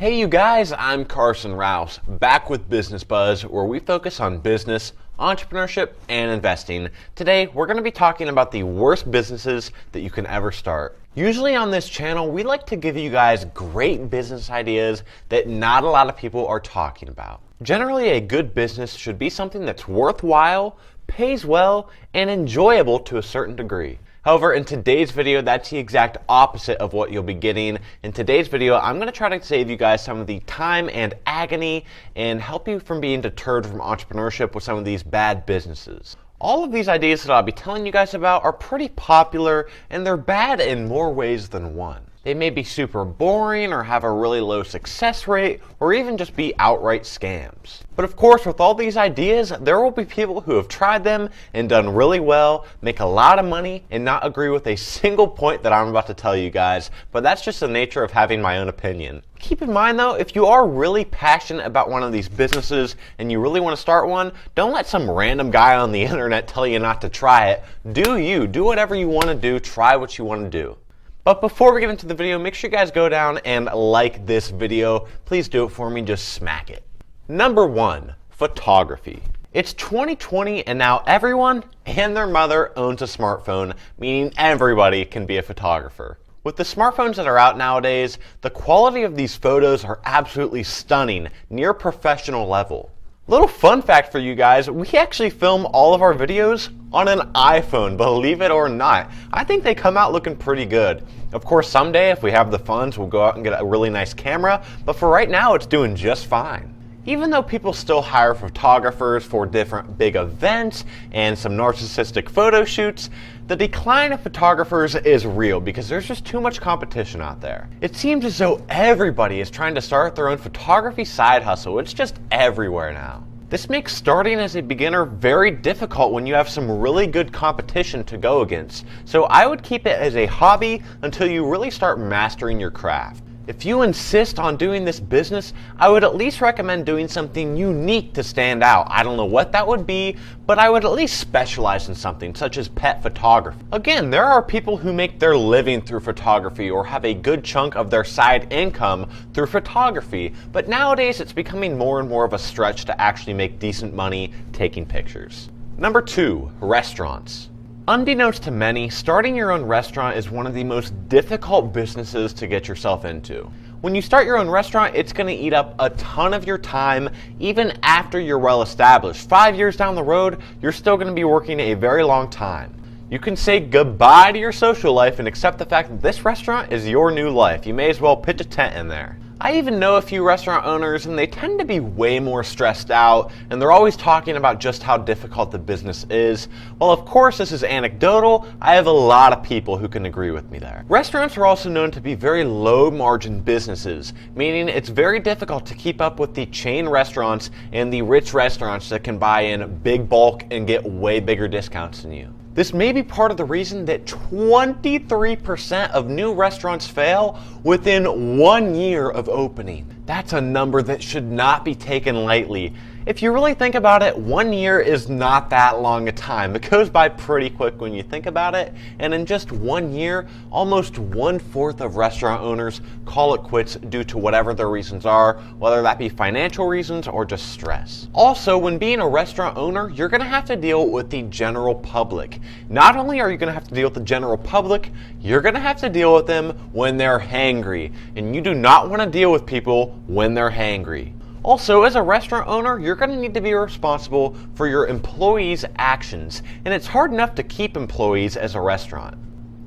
Hey you guys, I'm Carson Rouse, back with Business Buzz, where we focus on business, entrepreneurship, and investing. Today, we're going to be talking about the worst businesses that you can ever start. Usually on this channel, we like to give you guys great business ideas that not a lot of people are talking about. Generally, a good business should be something that's worthwhile, pays well, and enjoyable to a certain degree. However, in today's video, that's the exact opposite of what you'll be getting. In today's video, I'm going to try to save you guys some of the time and agony and help you from being deterred from entrepreneurship with some of these bad businesses. All of these ideas that I'll be telling you guys about are pretty popular, and they're bad in more ways than one. They may be super boring or have a really low success rate or even just be outright scams. But of course, with all these ideas, there will be people who have tried them and done really well, make a lot of money, and not agree with a single point that I'm about to tell you guys, but that's just the nature of having my own opinion. Keep in mind though, if you are really passionate about one of these businesses and you really want to start one, don't let some random guy on the internet tell you not to try it. Do you. Do whatever you want to do. Try what you want to do. But before we get into the video, make sure you guys go down and like this video. Please do it for me, just smack it. Number 1, photography. It's 2020 and now everyone and their mother owns a smartphone, meaning everybody can be a photographer. With the smartphones that are out nowadays, the quality of these photos are absolutely stunning, near professional level. Little fun fact for you guys, we actually film all of our videos on an iPhone, believe it or not. I think they come out looking pretty good. Of course, someday if we have the funds, we'll go out and get a really nice camera, but for right now, it's doing just fine. Even though people still hire photographers for different big events and some narcissistic photo shoots, the decline of photographers is real because there's just too much competition out there. It seems as though everybody is trying to start their own photography side hustle. It's just everywhere now. This makes starting as a beginner very difficult when you have some really good competition to go against. So I would keep it as a hobby until you really start mastering your craft. If you insist on doing this business, I would at least recommend doing something unique to stand out. I don't know what that would be, but I would at least specialize in something such as pet photography. Again, there are people who make their living through photography or have a good chunk of their side income through photography, but nowadays it's becoming more and more of a stretch to actually make decent money taking pictures. Number 2, restaurants. Unbeknownst to many, starting your own restaurant is one of the most difficult businesses to get yourself into. When you start your own restaurant, it's going to eat up a ton of your time even after you're well established. 5 years down the road, you're still going to be working a very long time. You can say goodbye to your social life and accept the fact that this restaurant is your new life. You may as well pitch a tent in there. I even know a few restaurant owners and they tend to be way more stressed out and they're always talking about just how difficult the business is. While of course this is anecdotal, I have a lot of people who can agree with me there. Restaurants are also known to be very low margin businesses, meaning it's very difficult to keep up with the chain restaurants and the rich restaurants that can buy in big bulk and get way bigger discounts than you. This may be part of the reason that 23% of new restaurants fail within 1 year of opening. That's a number that should not be taken lightly. If you really think about it, 1 year is not that long a time. It goes by pretty quick when you think about it, and in just 1 year, almost 1/4 of restaurant owners call it quits due to whatever their reasons are, whether that be financial reasons or just stress. Also, when being a restaurant owner, you're going to have to deal with the general public. Not only are you going to have to deal with the general public, you're going to have to deal with them when they're hangry, and you do not want to deal with people when they're hangry. Also, as a restaurant owner, you're going to need to be responsible for your employees' actions, and it's hard enough to keep employees as a restaurant.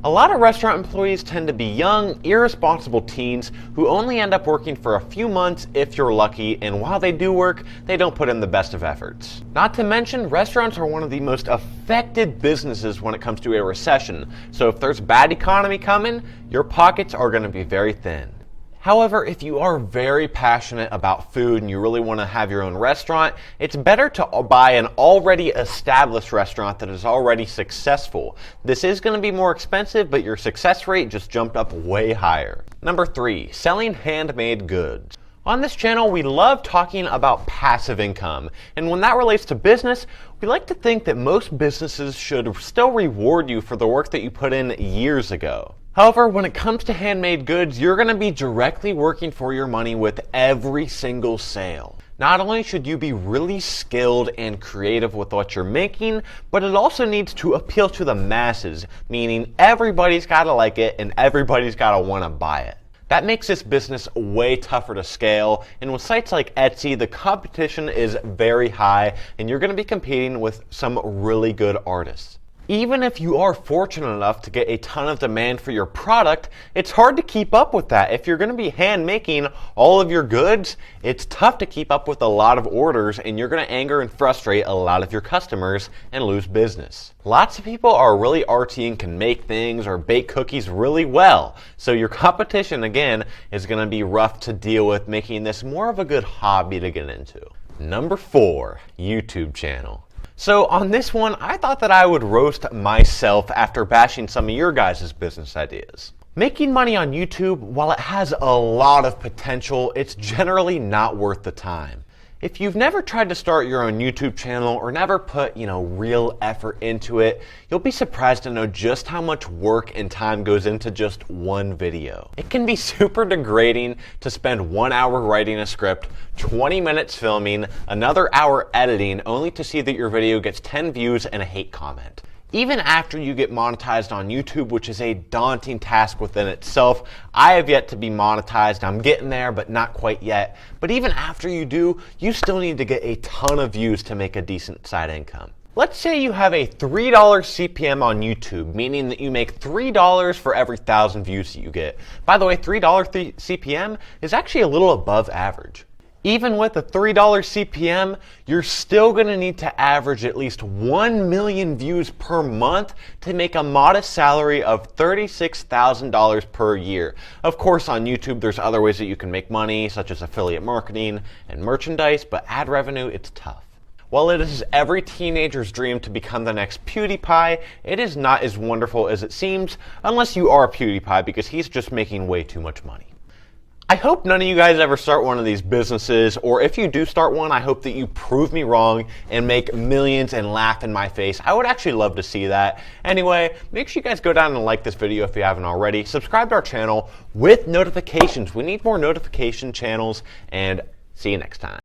A lot of restaurant employees tend to be young, irresponsible teens who only end up working for a few months if you're lucky, and while they do work, they don't put in the best of efforts. Not to mention, restaurants are one of the most affected businesses when it comes to a recession, so if there's bad economy coming, your pockets are going to be very thin. However, if you are very passionate about food and you really want to have your own restaurant, it's better to buy an already established restaurant that is already successful. This is going to be more expensive, but your success rate just jumped up way higher. Number 3, selling handmade goods. On this channel, we love talking about passive income, and when that relates to business, we like to think that most businesses should still reward you for the work that you put in years ago. However, when it comes to handmade goods, you're going to be directly working for your money with every single sale. Not only should you be really skilled and creative with what you're making, but it also needs to appeal to the masses, meaning everybody's got to like it and everybody's got to want to buy it. That makes this business way tougher to scale, and with sites like Etsy, the competition is very high and you're going to be competing with some really good artists. Even if you are fortunate enough to get a ton of demand for your product, it's hard to keep up with that. If you're going to be hand making all of your goods, it's tough to keep up with a lot of orders, and you're going to anger and frustrate a lot of your customers and lose business. Lots of people are really artsy and can make things or bake cookies really well. So your competition, again, is going to be rough to deal with, making this more of a good hobby to get into. Number 4, YouTube channel. So on this one, I thought that I would roast myself after bashing some of your guys' business ideas. Making money on YouTube, while it has a lot of potential, it's generally not worth the time. If you've never tried to start your own YouTube channel or never put, real effort into it, you'll be surprised to know just how much work and time goes into just one video. It can be super degrading to spend 1 hour writing a script, 20 minutes filming, another hour editing, only to see that your video gets 10 views and a hate comment. Even after you get monetized on YouTube, which is a daunting task within itself, I have yet to be monetized. I'm getting there, but not quite yet. But even after you do, you still need to get a ton of views to make a decent side income. Let's say you have a $3 CPM on YouTube, meaning that you make $3 for every 1,000 views that you get. By the way, $3 CPM is actually a little above average. Even with a $3 CPM, you're still going to need to average at least 1 million views per month to make a modest salary of $36,000 per year. Of course, on YouTube, there's other ways that you can make money, such as affiliate marketing and merchandise, but ad revenue, it's tough. While it is every teenager's dream to become the next PewDiePie, it is not as wonderful as it seems, unless you are PewDiePie, because he's just making way too much money. I hope none of you guys ever start one of these businesses, or if you do start one, I hope that you prove me wrong and make millions and laugh in my face. I would actually love to see that. Anyway, make sure you guys go down and like this video if you haven't already. Subscribe to our channel with notifications. We need more notification channels, and see you next time.